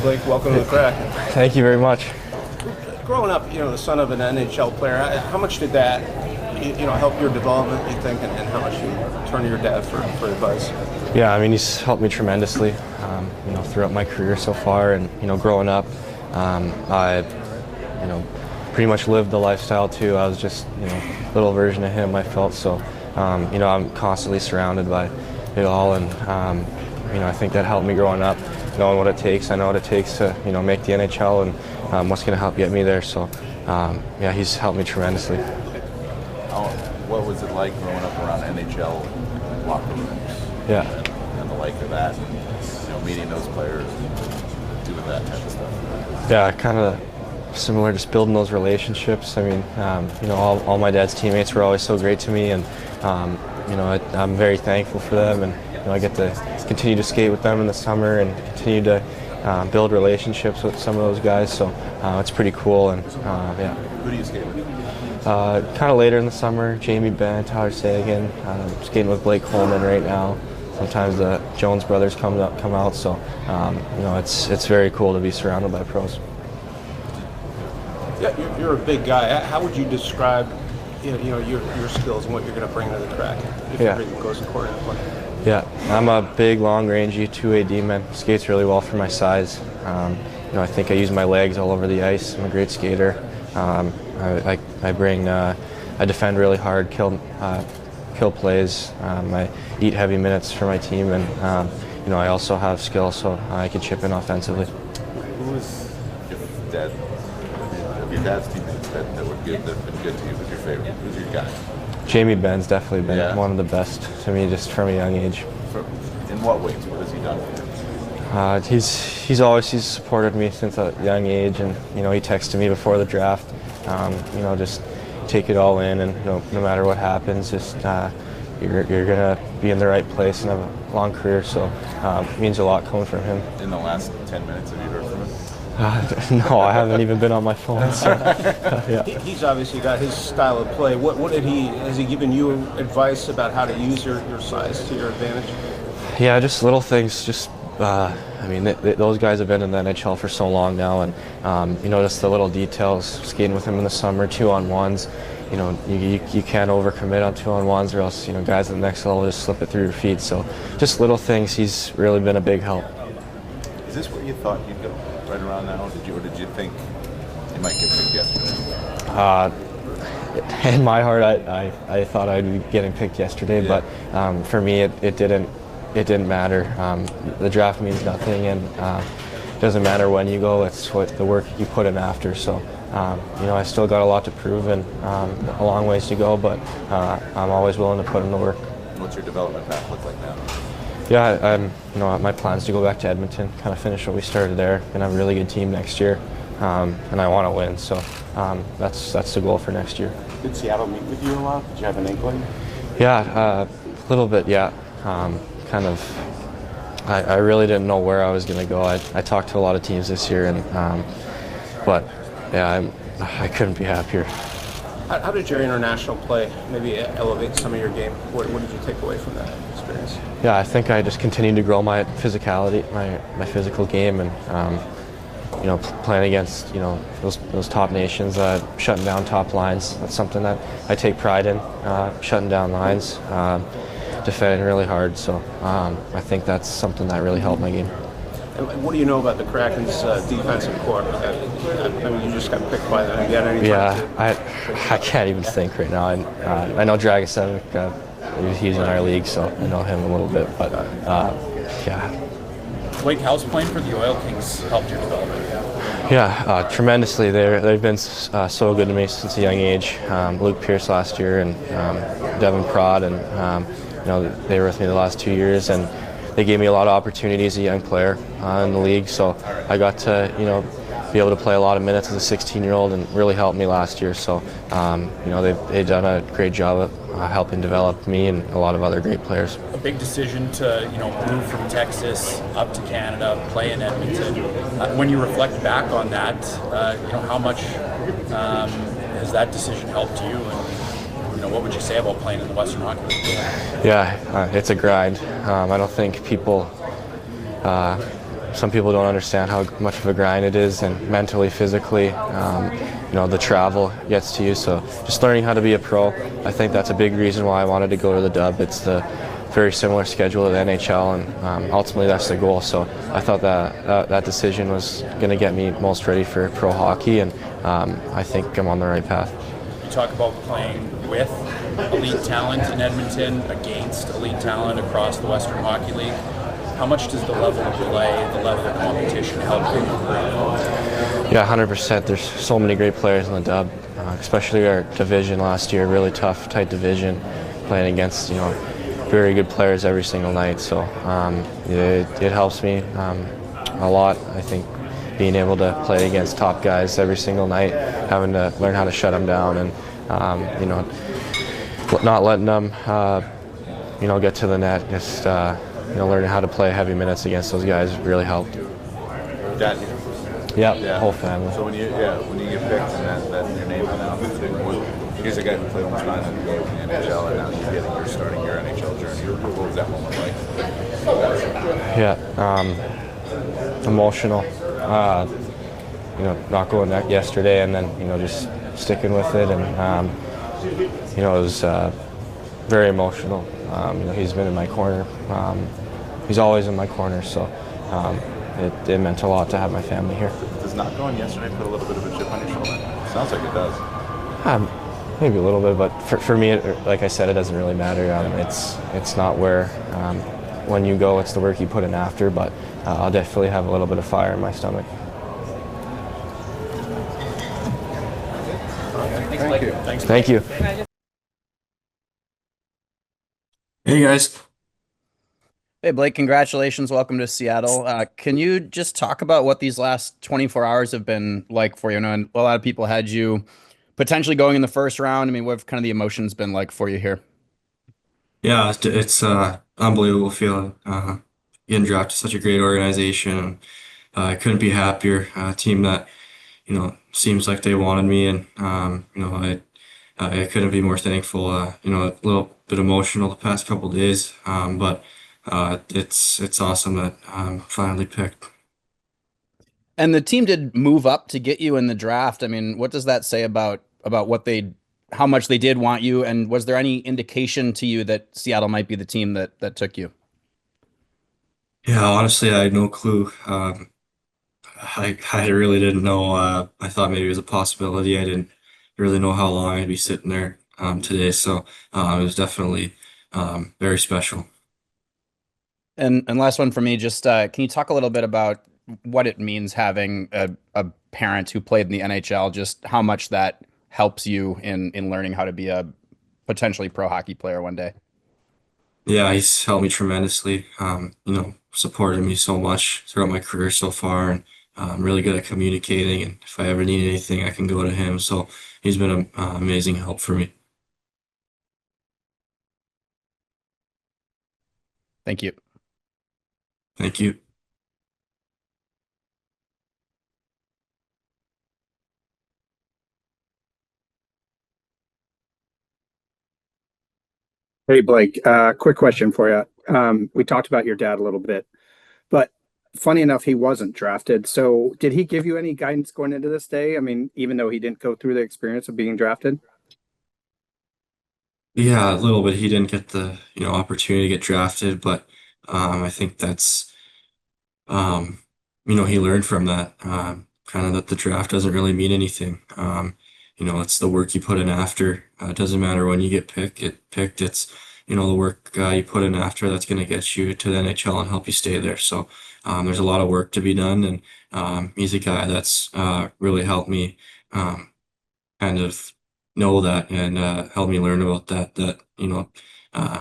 Blake, welcome to the Kraken. Thank you very much. Growing up, the son of an NHL player, how much did that, help your development, you think, and how much you turn to your dad for advice? Yeah, I mean, he's helped me tremendously, throughout my career so far, and growing up, I, pretty much lived the lifestyle too. I was just, a little version of him, I felt. So, I'm constantly surrounded by it all, and I think that helped me growing up, knowing what it takes. I know what it takes to, make the NHL and what's going to help get me there. So, he's helped me tremendously. What was it like growing up around NHL locker rooms? Yeah. And the like of that, meeting those players and doing that type of stuff. Yeah, kind of similar, just building those relationships. I mean, all my dad's teammates were always so great to me, and I'm very thankful for them, and I get to continue to skate with them in the summer and continue to build relationships with some of those guys. So it's pretty cool, and yeah. Who do you skate with? Kind of later in the summer, Jamie Benn, Tyler Sagan, skating with Blake Coleman right now. Sometimes the Jones brothers come out, so it's very cool to be surrounded by pros. Yeah, you're a big guy. How would you describe, your skills and what you're going to bring to the Kraken if everything goes according to plan? Yeah, I'm a big, long-rangey two-way D-man. Skates really well for my size. I think I use my legs all over the ice. I'm a great skater. I bring, I defend really hard, kill plays. I eat heavy minutes for my team, and I also have skill, so I can chip in offensively. Who was your dad's teammates that were good, that have been good to you? Who's your favorite? Who's your guy? Jamie Benn's definitely been one of the best to me, just from a young age. In what ways? What has he done for you? He's always supported me since a young age, and he texted me before the draft. Just take it all in, and no matter what happens, just you're gonna be in the right place and have a long career. So it means a lot coming from him. In the last 10 minutes, have you heard from him? No, I haven't even been on my phone. So, yeah. He's obviously got his style of play. Has he given you advice about how to use your size to your advantage? Yeah, just little things. Just those guys have been in the NHL for so long now, and just the little details. Skating with him in the summer, 2-on-1s. You can't overcommit on 2-on-1s, or else guys at the next level just slip it through your feet. So just little things. He's really been a big help. Is this where you thought you'd go? Right around now, did you think you might get picked yesterday? In my heart, I thought I'd be getting picked yesterday, but for me, it didn't matter. The draft means nothing, and it doesn't matter when you go. It's what the work you put in after. So, I still got a lot to prove, and a long ways to go, but I'm always willing to put in the work. What's your development path look like now? Yeah, my plan is to go back to Edmonton, kind of finish what we started there, and have a really good team next year, and I want to win. So that's the goal for next year. Did Seattle meet with you a lot? Did you have an inkling? Yeah, a little bit. Yeah, I really didn't know where I was going to go. I talked to a lot of teams this year, but I couldn't be happier. How did your international play maybe elevate some of your game? What did you take away from that experience? Yeah, I think I just continued to grow my physicality, my physical game, and playing against those top nations, shutting down top lines. That's something that I take pride in, shutting down lines, defending really hard. So I think that's something that really helped my game. And what do you know about the Kraken's defensive core? You just got picked by them again. I can't even think right now. I know Dragicevic, he's in our league, so I know him a little bit. But yeah. Blake, how's playing for the Oil Kings helped your development? Yeah, tremendously. They've been so good to me since a young age. Luke Pierce last year, and Devin Prod, and they were with me the last 2 years, and they gave me a lot of opportunities as a young player in the league. So I got to be able to play a lot of minutes as a 16-year-old, and really helped me last year. So they've done a great job of helping develop me and a lot of other great players. A big decision to move from Texas up to Canada, play in Edmonton. When you reflect back on that, how much has that decision helped you? And what would you say about playing in the Western Hockey League? Yeah, it's a grind. I don't think people some people don't understand how much of a grind it is, and mentally, physically, the travel gets to you. So just learning how to be a pro, I think that's a big reason why I wanted to go to the Dub. It's the very similar schedule to the NHL, and ultimately that's the goal. So I thought that decision was going to get me most ready for pro hockey, and I think I'm on the right path. You talk about playing with elite talent in Edmonton, against elite talent across the Western Hockey League. How much does the level of play, the level of competition help you grow? Yeah, 100%. There's so many great players in the Dub, especially our division last year. Really tough, tight division, playing against very good players every single night. So it helps me a lot. I think being able to play against top guys every single night, having to learn how to shut them down, and not letting them get to the net. Just learning how to play heavy minutes against those guys really helped. Dad, Yeah, whole family. so when you get picked and that your name's announced, here's a guy who played almost 900 games in the NHL, and now you're starting your NHL journey. What was that moment like? Yeah, emotional. Not going that yesterday, and then just sticking with it, and it was very emotional. He's been in my corner. He's always in my corner, so it meant a lot to have my family here. Does not going yesterday put a little bit of a chip on your shoulder? Sounds like it does. Maybe a little bit, but for me, like I said, it doesn't really matter. It's not where when you go, it's the work you put in after. But I'll definitely have a little bit of fire in my stomach. Thank you. Thank you. Hey guys. Hey Blake, congratulations. Welcome to Seattle. Can you just talk about what these last 24 hours have been like for you? I know a lot of people had you potentially going in the first round. I mean, what have kind of the emotions been like for you here? Yeah, it's unbelievable feeling. Getting drafted to such a great organization. I couldn't be happier. A team that, seems like they wanted me, and I couldn't be more thankful. A little bit emotional the past couple days, but it's awesome that I'm finally picked. And the team did move up to get you in the draft. I mean, what does that say about how much they did want you? And was there any indication to you that Seattle might be the team that took you? Yeah, honestly, I had no clue. I really didn't know. I thought maybe it was a possibility. I didn't really know how long I'd be sitting there today. So it was definitely very special. And last one for me, just can you talk a little bit about what it means having a parent who played in the NHL, just how much that helps you in learning how to be a potentially pro hockey player one day? Yeah, he's helped me tremendously. Supported me so much throughout my career so far, and really good at communicating. And if I ever need anything, I can go to him. So he's been an amazing help for me. Thank you. Thank you. Hey Blake, quick question for you. We talked about your dad a little bit, but funny enough, he wasn't drafted. So did he give you any guidance going into this day? I mean, even though he didn't go through the experience of being drafted? Yeah, a little bit. He didn't get the opportunity to get drafted, but I think that's he learned from that. Kind of that the draft doesn't really mean anything. It's the work you put in after. It doesn't matter when you get picked. It's the work you put in after that's going to get you to the NHL and help you stay there. So there's a lot of work to be done, and he's a guy that's really helped me kind of know that, and helped me learn about that.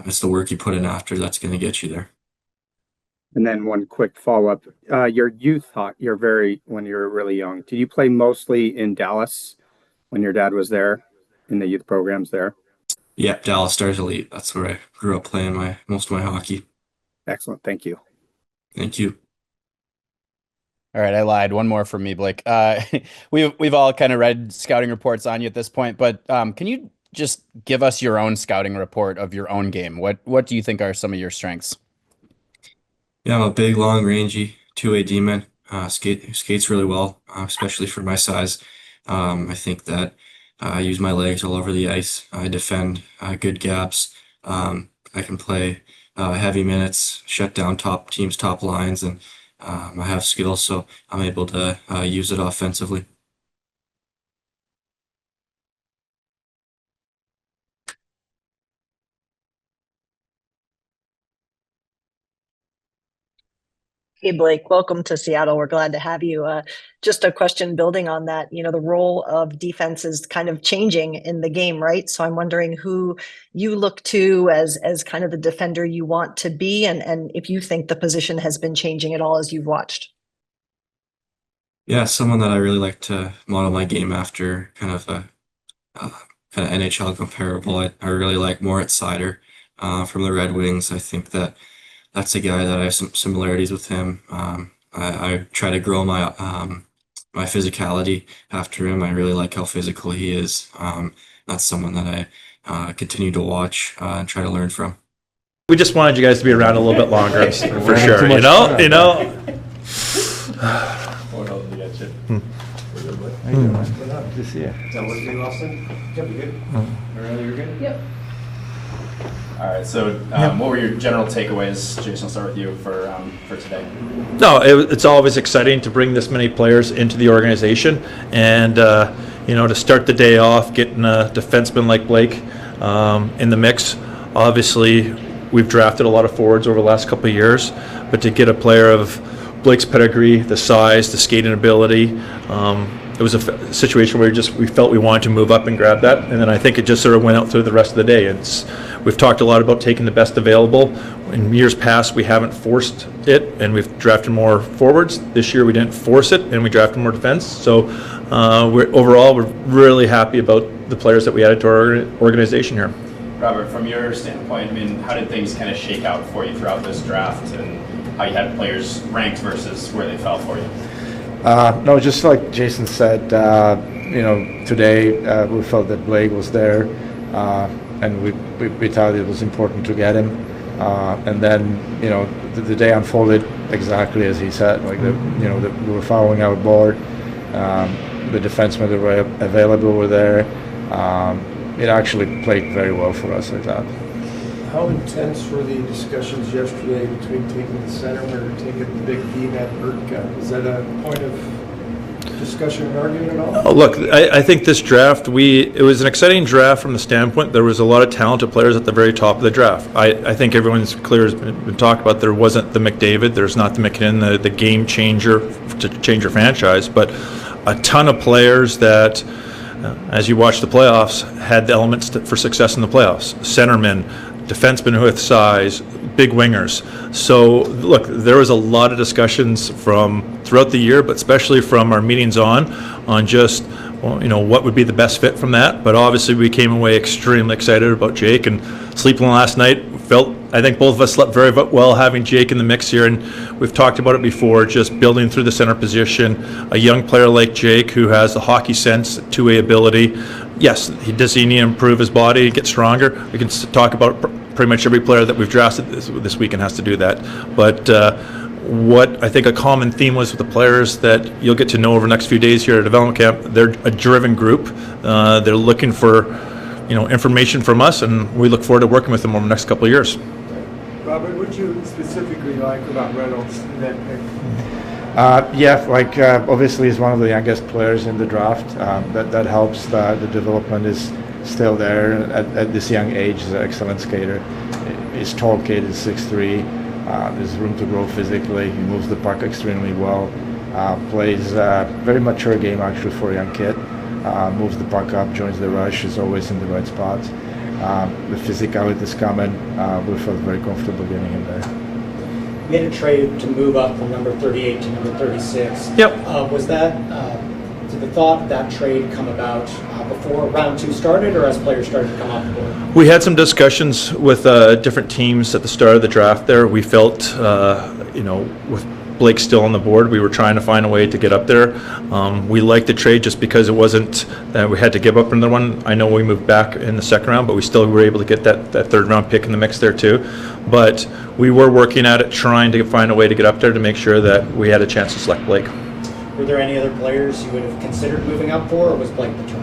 It's the work you put in after that's going to get you there. And then one quick follow-up. Your youth thought when you were really young, did you play mostly in Dallas when your dad was there in the youth programs there? Yep, Dallas Stars Elite. That's where I grew up playing most of my hockey. Excellent. Thank you. Thank you. All right, I lied. One more from me, Blake. We've all kind of read scouting reports on you at this point, but can you just give us your own scouting report of your own game? What do you think are some of your strengths? Yeah, I'm a big, long, rangy two-way D-man, skates really well, especially for my size. I think that I use my legs all over the ice. I defend good gaps. I can play heavy minutes, shut down top teams' top lines, and I have skills, so I'm able to use it offensively. Hey, Blake, welcome to Seattle. We're glad to have you. Just a question building on that, the role of defense is kind of changing in the game, right? So I'm wondering who you look to as kind of the defender you want to be, and if you think the position has been changing at all as you've watched. Yeah, someone that I really like to model my game after, kind of a kind of NHL comparable. I really like Moritz Seider from the Red Wings. I think that's a guy that I have some similarities with him. I try to grow my physicality after him. I really like how physical he is. That's someone that I continue to watch and try to learn from. We just wanted you guys to be around a little bit longer, for sure. You know. Good to see you. Is that work for you, Austin? Yep, you good? You're good? Yep. All right. So, what were your general takeaways, Jason? I'll start with you for today. No, it's always exciting to bring this many players into the organization, and to start the day off, getting a defenseman like Blake in the mix. Obviously, we've drafted a lot of forwards over the last couple of years, but to get a player of Blake's pedigree, the size, the skating ability. It was a situation where we felt we wanted to move up and grab that, and then I think it just sort of went out through the rest of the day. We've talked a lot about taking the best available. In years past, we haven't forced it, and we've drafted more forwards. This year, we didn't force it, and we drafted more defense. So overall, we're really happy about the players that we added to our organization here. Robert, from your standpoint, how did things kind of shake out for you throughout this draft, and how you had players ranked versus where they fell for you? No, just like Jason said, today we felt that Blake was there, and we thought it was important to get him. And then, the day unfolded exactly as he said. We were following our board. The defensemen that were available were there. It actually played very well for us, I thought. How intense were the discussions yesterday between taking the centerman or taking the big D-man Burtka? Is that a point of discussion and argument at all? Oh, look, I think this draft, it was an exciting draft from the standpoint there was a lot of talented players at the very top of the draft. I think everyone's clear has been talked about. There wasn't the McDavid, there's not the McKinnon, the game changer to change your franchise, but a ton of players that, as you watch the playoffs, had the elements for success in the playoffs. Centermen, defensemen with size, big wingers. So, look, there was a lot of discussions from throughout the year, but especially from our meetings on just, what would be the best fit from that. But obviously, we came away extremely excited about Jake, and sleeping last night, I think both of us slept very well having Jake in the mix here, and we've talked about it before, just building through the center position, a young player like Jake who has the hockey sense, two-way ability. Yes, he need to improve his body, get stronger. We can talk about pretty much every player that we've drafted this weekend has to do that. But what I think a common theme was with the players that you'll get to know over the next few days here at development camp, they're a driven group. They're looking for information from us, and we look forward to working with them over the next couple of years. Robert, what you specifically like about Reynolds in that pick? Obviously he's one of the youngest players in the draft. That helps. The development is still there at this young age. He's an excellent skater. He's tall kid, he's 6'3". There's room to grow physically. He moves the puck extremely well. Plays a very mature game actually for a young kid. Moves the puck up, joins the rush, is always in the right spots. The physicality is coming. We felt very comfortable getting him there. You made a trade to move up from number 38 to number 36. Yep. Was that, did the thought of that trade come about before round 2 started, or as players started to come off the board? We had some discussions with different teams at the start of the draft there. We felt, with Blake's still on the board. We were trying to find a way to get up there. We liked the trade just because it wasn't that we had to give up another one. I know we moved back in the second round, but we still were able to get that third round pick in the mix there too. But we were working at it, trying to find a way to get up there to make sure that we had a chance to select Blake. Were there any other players you would have considered moving up for, or was Blake the choice?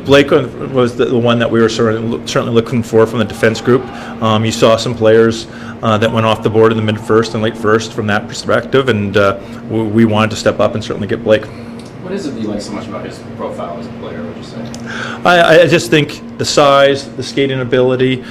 Blake was the one that we were certainly looking for from the defense group. You saw some players that went off the board in the mid-first and late-first from that perspective, and we wanted to step up and certainly get Blake. What is it that you like so much about his profile as a player, would you say? I just think the size, the skating ability.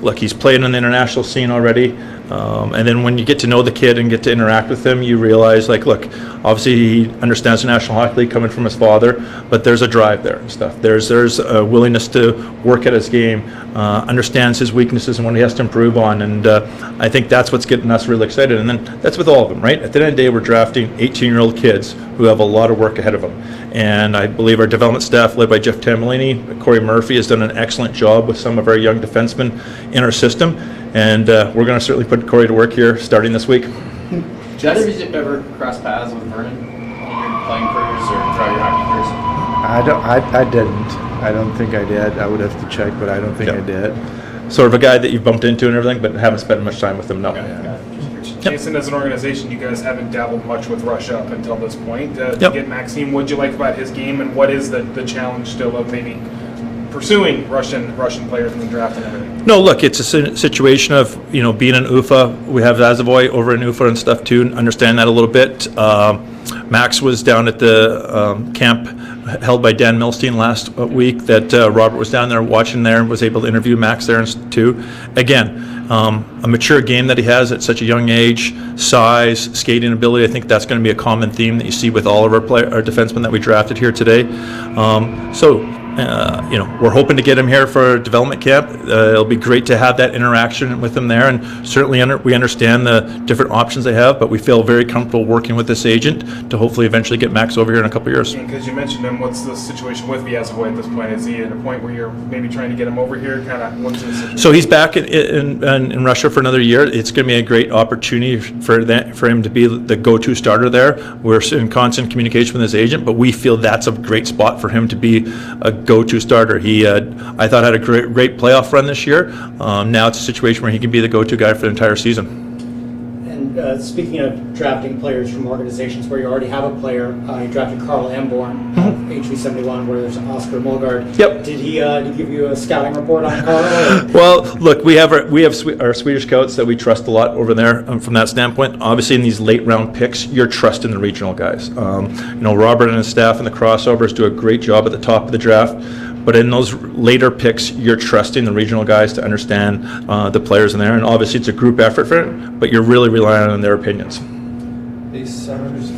Look, he's played on the international scene already. And then when you get to know the kid and get to interact with him, you realize, like, look, obviously he understands the National Hockey League coming from his father, but there's a drive there and stuff. There's a willingness to work at his game, understands his weaknesses and what he has to improve on, and I think that's what's getting us really excited. And then that's with all of them, right? At the end of the day, we're drafting 18-year-old kids who have a lot of work ahead of them. And I believe our development staff, led by Jeff Tamolini, Corey Murphy, has done an excellent job with some of our young defensemen in our system. And we're going to certainly put Corey to work here starting this week. Jess, have you ever crossed paths with Vernon in your playing careers or throughout your hockey careers? I didn't. I don't think I did. I would have to check, but I don't think I did. Sort of a guy that you've bumped into and everything, but haven't spent much time with him, no. Jason, as an organization, you guys haven't dabbled much with Russia up until this point. To get Maxime, what do you like about his game, and what is the challenge still of maybe pursuing Russian players in the draft and everything? No, look, it's a situation of, being in UFA. We have Zazavoy over in UFA and stuff too, and understand that a little bit. Max was down at the camp held by Dan Milstein last week that Robert was down there watching there and was able to interview Max there too. Again, a mature game that he has at such a young age, size, skating ability. I think that's going to be a common theme that you see with all of our defensemen that we drafted here today. We're hoping to get him here for development camp. It'll be great to have that interaction with him there, and certainly we understand the different options they have, but we feel very comfortable working with this agent to hopefully eventually get Max over here in a couple of years. Because you mentioned him, what's the situation with Vyazovoy at this point? Is he at a point where you're maybe trying to get him over here? What's the situation? So he's back in Russia for another year. It's going to be a great opportunity for him to be the go-to starter there. We're in constant communication with his agent, but we feel that's a great spot for him to be a go-to starter. He, I thought, had a great playoff run this year. Now it's a situation where he can be the go-to guy for the entire season. And speaking of drafting players from organizations where you already have a player, you drafted Carl Amborn of HV71, where there's Oscar Mulgard. Yep. Did he give you a scouting report on Carl? Well, look, we have our Swedish scouts that we trust a lot over there from that standpoint. Obviously, in these late round picks, you're trusting the regional guys. Robert and his staff and the crossovers do a great job at the top of the draft. But in those later picks, you're trusting the regional guys to understand the players in there. And obviously, it's a group effort for it, but you're really relying on their opinions. These centers,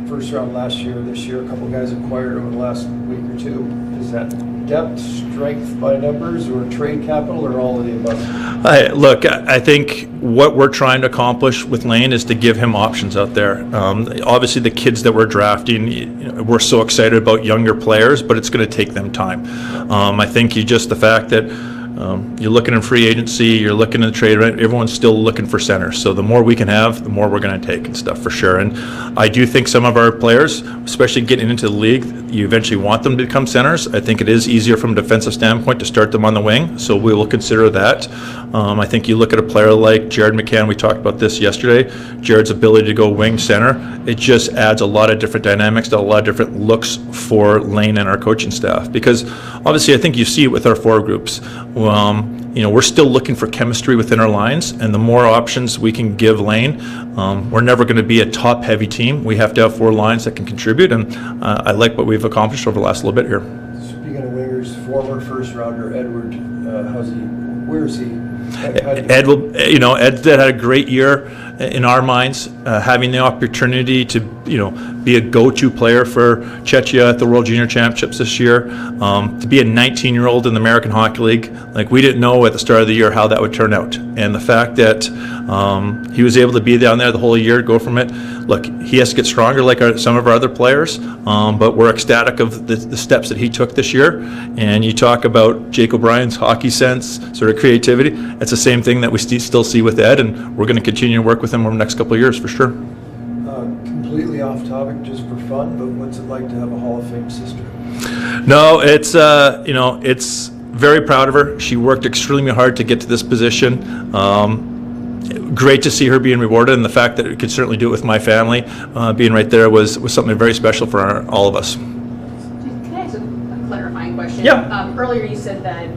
first round last year, this year, a couple guys acquired over the last week or two. Is that depth, strength by numbers, or trade capital, or all of the above? I think what we're trying to accomplish with Lane is to give him options out there. Obviously, the kids that we're drafting, we're so excited about younger players, but it's going to take them time. I think the fact that you're looking in free agency, you're looking in the trade, right? Everyone's still looking for centers. So the more we can have, the more we're going to take and stuff for sure. And I do think some of our players, especially getting into the league, you eventually want them to become centers. I think it is easier from a defensive standpoint to start them on the wing. So we will consider that. I think you look at a player like Jared McCann, we talked about this yesterday, Jared's ability to go wing center, it just adds a lot of different dynamics, a lot of different looks for Lane and our coaching staff. Because obviously I think you see it with our four groups. We're still looking for chemistry within our lines, and the more options we can give Lane, we're never going to be a top-heavy team. We have to have four lines that can contribute, and I like what we've accomplished over the last little bit here. Speaking of wingers, former first-rounder Edward, where is he? Ed had a great year in our minds, having the opportunity to be a go-to player for Czechia at the World Junior Championships this year, to be a 19-year-old in the American Hockey League. Like, we didn't know at the start of the year how that would turn out, and the fact that he was able to be down there the whole year, go from it. Look, he has to get stronger like some of our other players, but we're ecstatic of the steps that he took this year. And you talk about Jake O'Brien's hockey sense, sort of creativity. It's the same thing that we still see with Ed, and we're going to continue to work with him over the next couple of years for sure. sure. Completely off topic, just for fun, but what's it like to have a Hall of Fame sister? No, it's it's very proud of her. She worked extremely hard to get to this position. Great to see her being rewarded, and the fact that it could certainly do it with my family, being right there was something very special for all of us. Can I ask a clarifying question? Yeah. Earlier you said that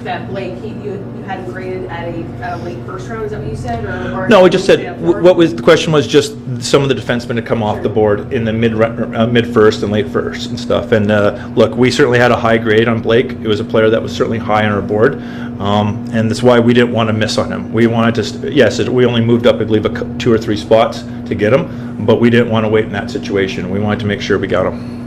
that Blake, you had him graded at a late first round. Is that what you said? Or No, we just said what was the question was just some of the defensemen to come off the board in the mid first and late first and stuff. And look, we certainly had a high grade on Blake. It was a player that was certainly high on our board, and that's why we didn't want to miss on him. We wanted to, yes, we only moved up, I believe, 2 or 3 spots to get him, but we didn't want to wait in that situation. We wanted to make sure we got him.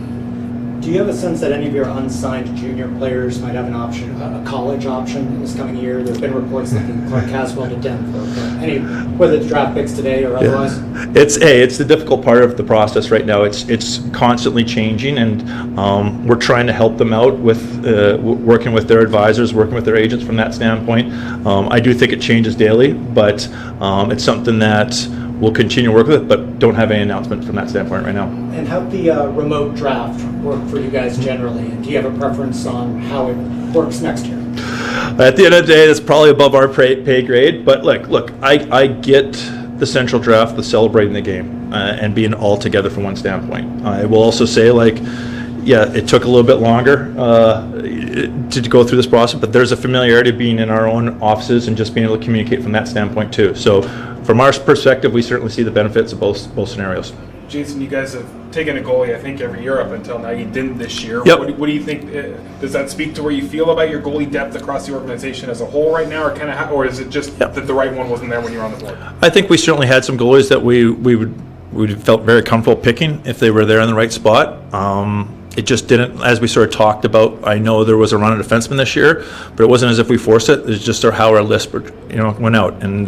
Do you have a sense that any of your unsigned junior players might have an option, a college option this coming year? There's been reports linking Clark Caswell to Denver, but whether it's draft picks today or otherwise? It's the difficult part of the process right now. It's constantly changing, and we're trying to help them out with working with their advisors, working with their agents from that standpoint. I do think it changes daily, but it's something that we'll continue to work with, but don't have any announcement from that standpoint right now. And how'd the remote draft work for you guys generally? And do you have a preference on how it works next year? At the end of the day, it's probably above our pay grade, but look, I get the central draft, the celebrating the game, and being all together from one standpoint. I will also say, yeah, it took a little bit longer to go through this process, but there's a familiarity of being in our own offices and just being able to communicate from that standpoint too. So from our perspective, we certainly see the benefits of both scenarios. Jason, you guys have taken a goalie, I think, every year up until now. You didn't this year. Yep. What do you think? Does that speak to where you feel about your goalie depth across the organization as a whole right now, or is it just that the right one wasn't there when you were on the board? I think we certainly had some goalies that we felt very comfortable picking if they were there in the right spot. It just didn't, as we sort of talked about. I know there was a run of defensemen this year, but it wasn't as if we forced it. It's just how our list, went out, and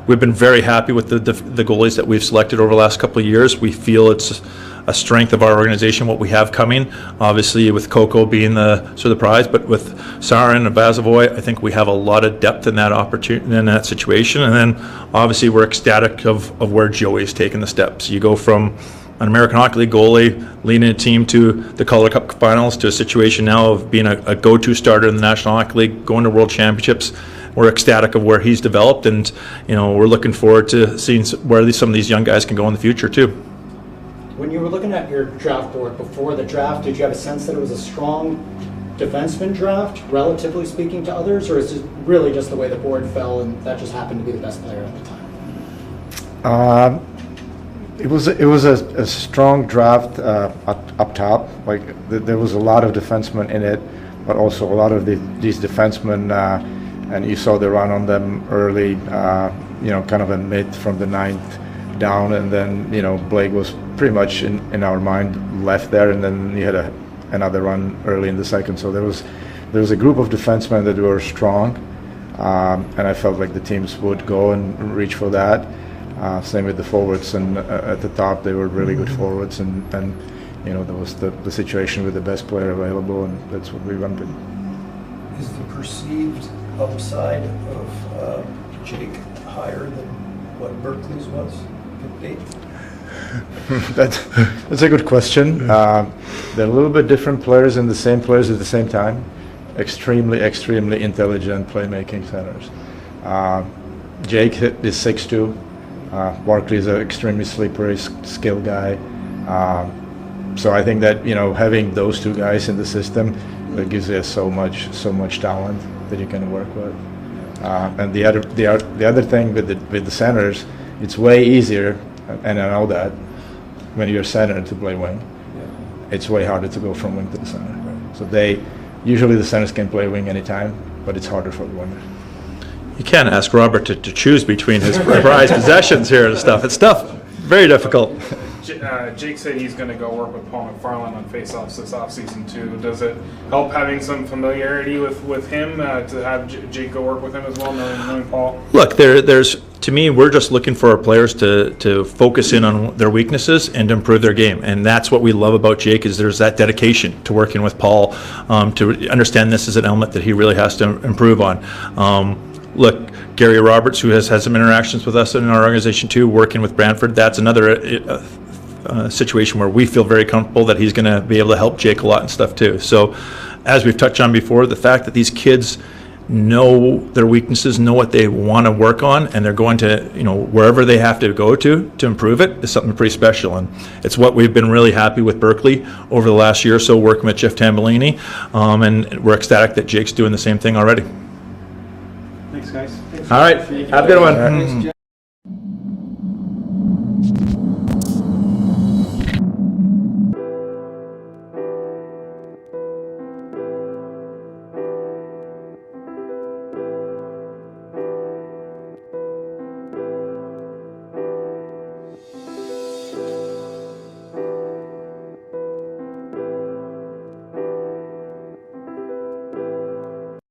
we've been very happy with the goalies that we've selected over the last couple of years. We feel it's a strength of our organization what we have coming. Obviously, with Coco being the sort of the prize, but with Sarin and Vazovoy, I think we have a lot of depth in that opportunity, in that situation. And then obviously we're ecstatic of where Joey's taken the steps. You go from an American Hockey League goalie leading a team to the Calder Cup finals to a situation now of being a go-to starter in the National Hockey League, going to World Championships. We're ecstatic of where he's developed, and we're looking forward to seeing where some of these young guys can go in the future too. When you were looking at your draft board before the draft, did you have a sense that it was a strong defenseman draft, relatively speaking to others, or is it really just the way the board fell and that just happened to be the best player at the time? It was a strong draft up top. There was a lot of defensemen in it, but also a lot of these defensemen, and you saw the run on them early. Kind of a mid from the 9th down, and then Blake was pretty much in our mind left there, and then you had another run early in the 2nd. So there was a group of defensemen that were strong, and I felt like the teams would go and reach for that. Same with the forwards, and at the top they were really good forwards, and there was the situation with the best player available, and that's what we went with. Is the perceived upside of Jake higher than what Berkeley's was? That's a good question. They're a little bit different players and the same players at the same time. Extremely intelligent playmaking centers. Jake is 6'2". Barkley is an extremely slippery skill guy. So I think that having those two guys in the system, that gives you so much talent that you can work with. And the other thing with the centers, it's way easier, and I know that when you're center to play wing, it's way harder to go from wing to the center. Right. So usually the centers can play wing anytime, but it's harder for the wingers. You can't ask Robert to choose between his prized possessions here and stuff. It's tough, very difficult. Jake said he's going to go work with Paul McFarland on faceoffs this offseason too. Does it help having some familiarity with him to have Jake go work with him as well, knowing Paul? Look, to me, we're just looking for our players to focus in on their weaknesses and improve their game, and that's what we love about Jake is there's that dedication to working with Paul to understand this is an element that he really has to improve on. Look, Gary Roberts, who has had some interactions with us in our organization too, working with Brantford. That's another situation where we feel very comfortable that he's going to be able to help Jake a lot and stuff too. So, as we've touched on before, the fact that these kids know their weaknesses, know what they want to work on, and they're going to, wherever they have to go to improve it is something pretty special. And it's what we've been really happy with Berkeley over the last year or so, working with Jeff Tambellini, and we're ecstatic that Jake's doing the same thing already. Thanks, guys. All right, have a good one.